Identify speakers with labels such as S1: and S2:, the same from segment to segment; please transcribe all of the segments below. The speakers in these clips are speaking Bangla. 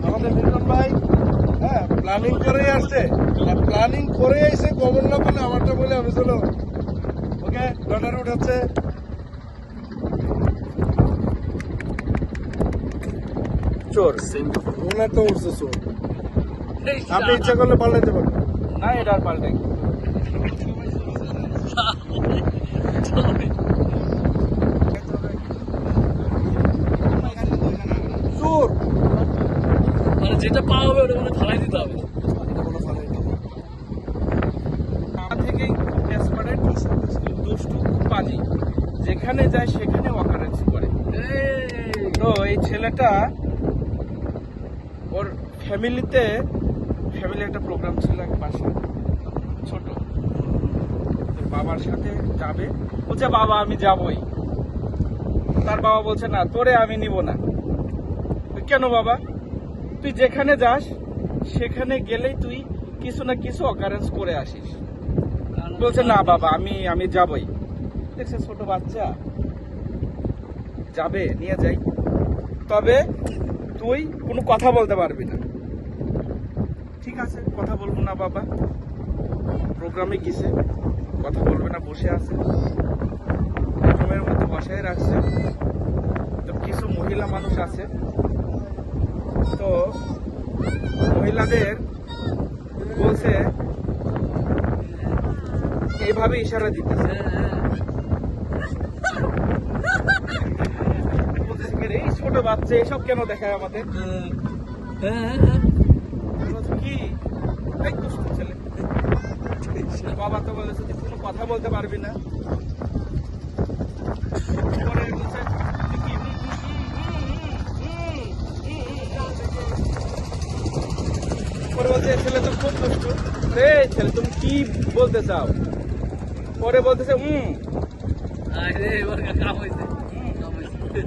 S1: আমাদের মিলন ভাই হ্যাঁ প্ল্যানিং করেই আসছে, প্ল্যানিং করে এসে গোবর না বলে আমারটা বলে আমি চলো ওকে লটারি উঠাচ্ছে। চোর ওনার তো উঠছে চোর, আপনি ইচ্ছা করলে পাল্টাইতে পারবেন
S2: না, এটা আর পাল্টাই
S1: চোর
S3: মানে যেটা পাওয়া হবে ওটা মানে ফালাই দিতে হবে।
S2: থেকেই দুষ্টু পাজি, যেখানে যায় সেখানে অকারেন্স করে। তো এই ছেলেটা ওর ফ্যামিলি একটা প্রোগ্রাম ছিল এক পাশে ছোট, তো বাবার সাথে যাবে, বলছে বাবা আমি যাবই। তার বাবা বলছে না তোরে আমি নিব না। কেন বাবা? তুই যেখানে যাস সেখানে গেলেই তুই কিছু না কিছু অকারেন্স করে আসিস। বলছে না বাবা আমি যাবই। দেখছে ছোট বাচ্চা যাবে, নিয়ে যাই, তবে তুই কোনো কথা বলতে পারবি না। ঠিক আছে কথা বলবো না বাবা। প্রোগ্রামে গেছে, কথা বলবে না, বসে আছে, রুমের মধ্যে বসায় রাখছে। তো কিছু মহিলা মানুষ আছে, তো মহিলাদের বলছে এইভাবে ইশারা দিতেছে, এই ছোট বাচ্চা এসব কেন দেখায় আমাদের? কি এই দুষ্ট ছেলে। বাবা তো বলেছে তুই কোনো কথা বলতে পারবি না। পরে বলছে, তুই কি পরে বলছে ছেলে তো খুব দুষ্ট। রে ছেলে তুমি কি বলতে চাও? পরে বলতেছে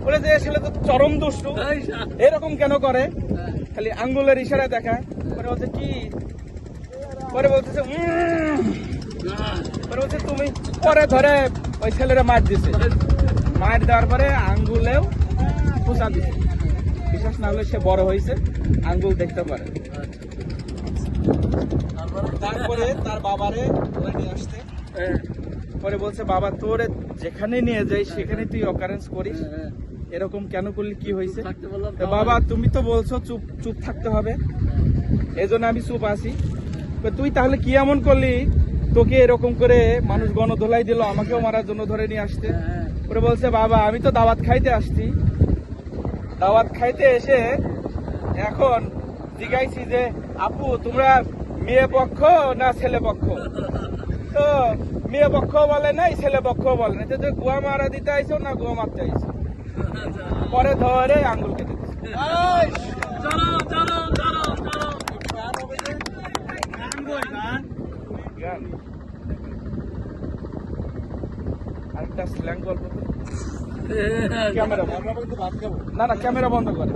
S2: বলে যে ছেলে তো চরম দুষ্ট, এরকম কেন করে? খালি আঙ্গুলের ইশারা দেখায়। পরে বলছে কি? পরে বলতেছে পরে বলছে তুমি। পরে ধরে ওই ছেলেরা মার দিছে, মার দেওয়ার পরে আঙ্গুলেও খোঁচা দিছে। বিশ্বাস না হলে সে বড় হয়েছে, আঙ্গুল দেখতে পারে। তারপরে তার বাবারে ধরে নিয়ে আসতে, পরে বলছে বাবা তোরে যেখানে নিয়ে যাই সেখানে তুই অকারেন্স করিস, এরকম কেন করলি, কি হয়েছে? বাবা তুমি তো বলছো চুপ চুপ থাকতে হবে, এজন্য আমি চুপ আছি। তুই তাহলে কি এমন করলি তোকে এরকম করে মানুষ গণধোলাই দিল, আমাকেও মারার জন্য ধরে নিয়ে আসতে? পরে বলছে বাবা আমি তো দাওয়াত খাইতে আসছি, দাওয়াত খাইতে এসে এখন জিজ্ঞাইছি যে আপু তোমরা মেয়ে পক্ষ না ছেলে পক্ষ? তো মেয়ে পক্ষ বলে নাই, ছেলে পক্ষ বলে নাই, তো গোয়া মারা দিতে আইছো না গোয়া মারতে আইছো? পরে ধরে আঙ্গুল কেটে দিচ্ছে। আরেকটা স্ল্যাং গল্প। ক্যামেরা না ক্যামেরা বন্ধ করে।